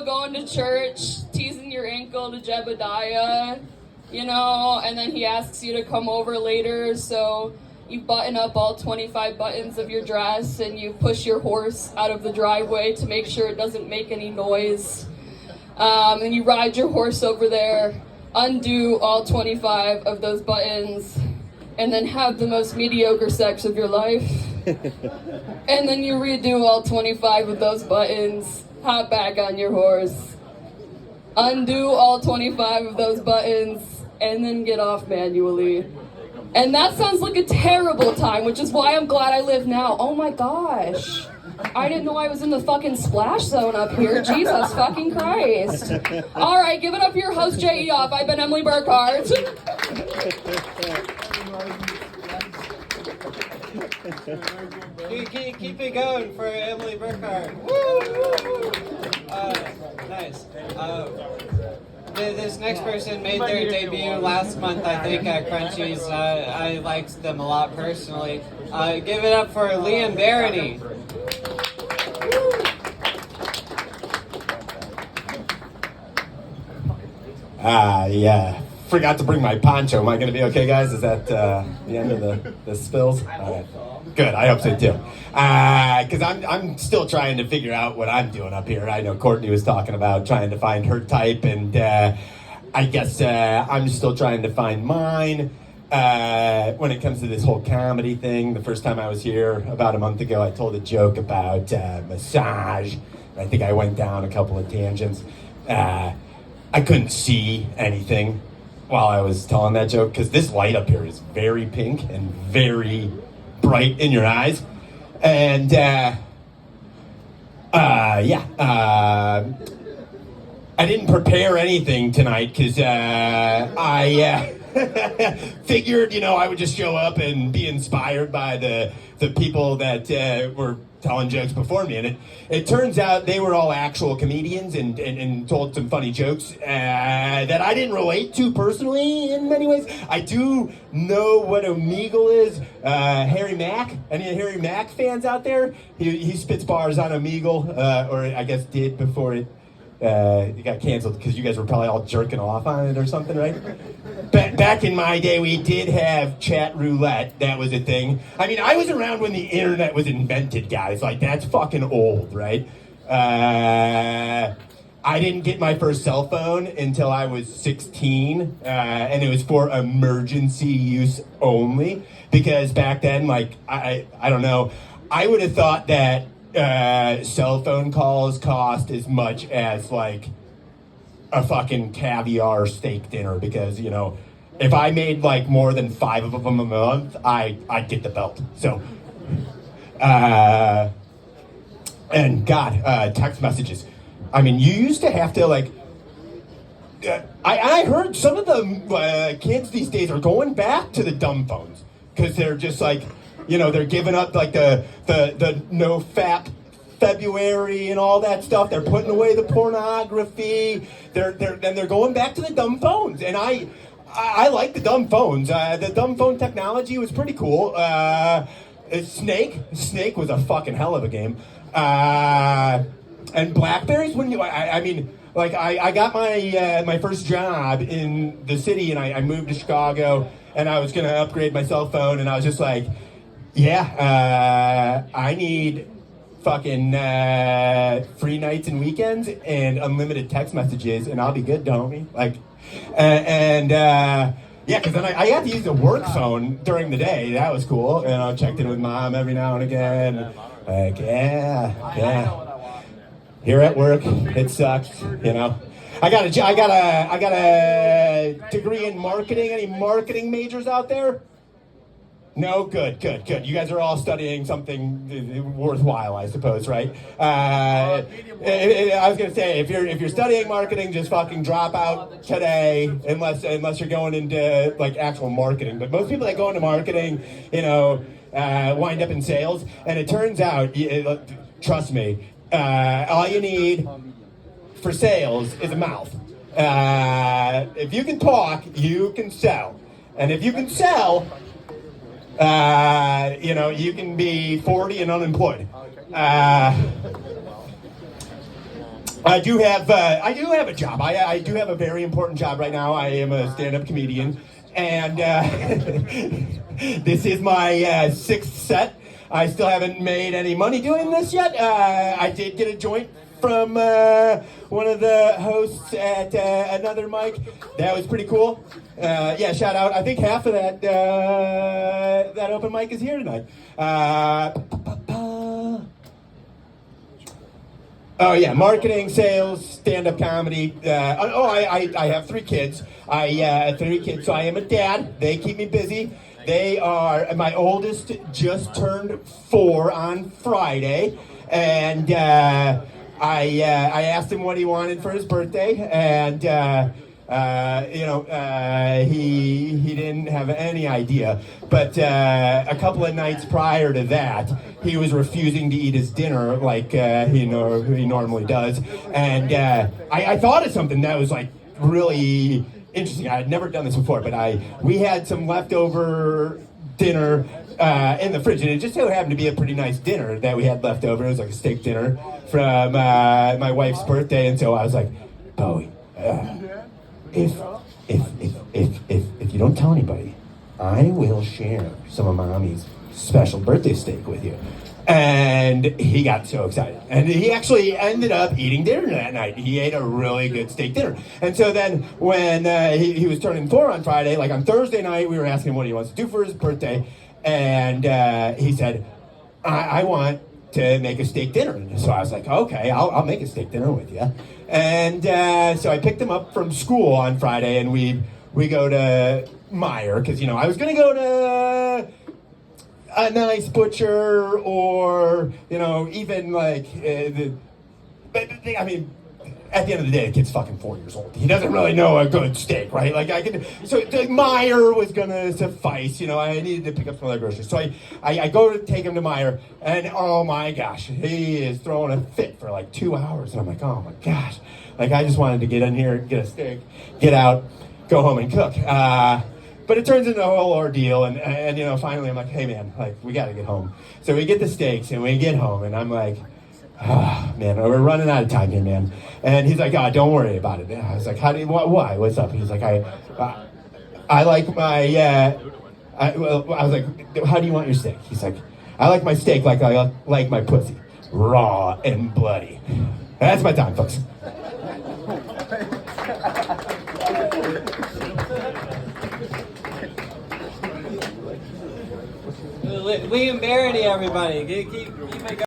Going to church, teasing your ankle to Jebediah, and then he asks you to come over later, so you button up all 25 buttons of your dress and you push your horse out of the driveway to make sure it doesn't make any noise. And you ride your horse over there, undo all 25 of those buttons, and then have the most mediocre sex of your life. And then you redo all 25 of those buttons, hop back on your horse, undo all 25 of those buttons, and then get off manually. And that sounds like a terrible time, which is why I'm glad I live now. Oh my gosh. I didn't know I was in the fucking splash zone up here. Jesus fucking Christ. All right, give it up for your host, J.E. Off. I've been Emily Burkhart. Keep it going for Emily Burkhart. Woo! Nice. This next person made their debut last month, I think, at Crunchies. I liked them a lot personally. Give it up for Liam Barony. Yeah. Forgot to bring my poncho. Am I going to be okay, guys? Is that the end of the spills? All right. Good. I hope so, too. Because I'm still trying to figure out what I'm doing up here. I know Courtney was talking about trying to find her type, and I guess I'm still trying to find mine. When it comes to this whole comedy thing, the first time I was here about a month ago, I told a joke about massage. I think I went down a couple of tangents. I couldn't see anything while I was telling that joke because this light up here is very pink and very bright in your eyes. And I didn't prepare anything tonight because I figured, I would just show up and be inspired by the people that were telling jokes before me. And it turns out they were all actual comedians and told some funny jokes that I didn't relate to personally in many ways. I do know what Omegle is. Harry Mack. Any Harry Mack fans out there? He spits bars on Omegle, or I guess did before it got canceled because you guys were probably all jerking off on it or something, right? Back in my day, we did have chat roulette. That was a thing. I mean, I was around when the internet was invented, guys. Like, that's fucking old, right? I didn't get my first cell phone until I was 16, and it was for emergency use only. Because back then, like, I don't know, I would have thought that cell phone calls cost as much as, like, a fucking caviar steak dinner because, if I made like more than 5 of them a month, I'd get the belt. So, and God, text messages. I mean, you used to have to like, I heard some of the kids these days are going back to the dumb phones because they're just like, they're giving up like the no fap February and all that stuff. They're putting away the pornography. They're going back to the dumb phones. And I like the dumb phones. The dumb phone technology was pretty cool. Snake was a fucking hell of a game. And Blackberries, I got my first job in the city, and I moved to Chicago, and I was gonna upgrade my cell phone, and I was just like, I need fucking free nights and weekends and unlimited text messages, and I'll be good, homie. Like, because then I had to use the work phone during the day. That was cool. And I checked in with Mom every now and again. Like, here at work, it sucks. I got a degree in marketing. Any marketing majors out there? No, good. You guys are all studying something worthwhile, I suppose, right? I was gonna say, if you're studying marketing, just fucking drop out today, unless you're going into like actual marketing. But most people that go into marketing, wind up in sales, and it turns out, trust me, all you need for sales is a mouth. If you can talk, you can sell, and if you can sell, you can be 40 and unemployed. I do have a job. I do have a very important job right now. I am a stand-up comedian, and this is my sixth set. I still haven't made any money doing this yet. I did get a joint from one of the hosts at another mic. That was pretty cool. Yeah, shout out. I think half of that open mic is here tonight. Oh yeah, marketing, sales, stand-up comedy. I have three kids. I have 3 kids, so I am a dad. They keep me busy. They are, my oldest just turned 4 on Friday, and I asked him what he wanted for his birthday, and he didn't have any idea. But a couple of nights prior to that, he was refusing to eat his dinner like he normally does, and I thought of something that was like really interesting. I had never done this before, but we had some leftover dinner in the fridge, and it just so happened to be a pretty nice dinner that we had left over. It was like a steak dinner from my wife's birthday, and so I was like, Bowie, if you don't tell anybody, I will share some of Mommy's special birthday steak with you. And he got so excited. And he actually ended up eating dinner that night. He ate a really good steak dinner. And so then when he was turning 4 on Friday, like on Thursday night, we were asking him what he wants to do for his birthday. And he said, I want to make a steak dinner. And so I was like, okay, I'll make a steak dinner with you. And so I picked him up from school on Friday, and we go to Meijer, because, I was going to go to a nice butcher or, even like, at the end of the day, the kid's fucking 4 years old. He doesn't really know a good steak, right? So Meijer was gonna suffice, I needed to pick up some other groceries. So I go to take him to Meijer, and oh my gosh, he is throwing a fit for like 2 hours. And I'm like, oh my gosh. I just wanted to get in here, get a steak, get out, go home and cook. But it turns into a whole ordeal, and finally I'm like, hey man, we gotta get home. So we get the steaks, and we get home, and I'm like, oh, man, we're running out of time here, man. And he's like, don't worry about it. And I was like, why? What's up? He's like, I like my, I was like, how do you want your steak? He's like, I like my steak like I like my pussy, raw and bloody. That's my time, folks. Liam Barity, everybody. Keep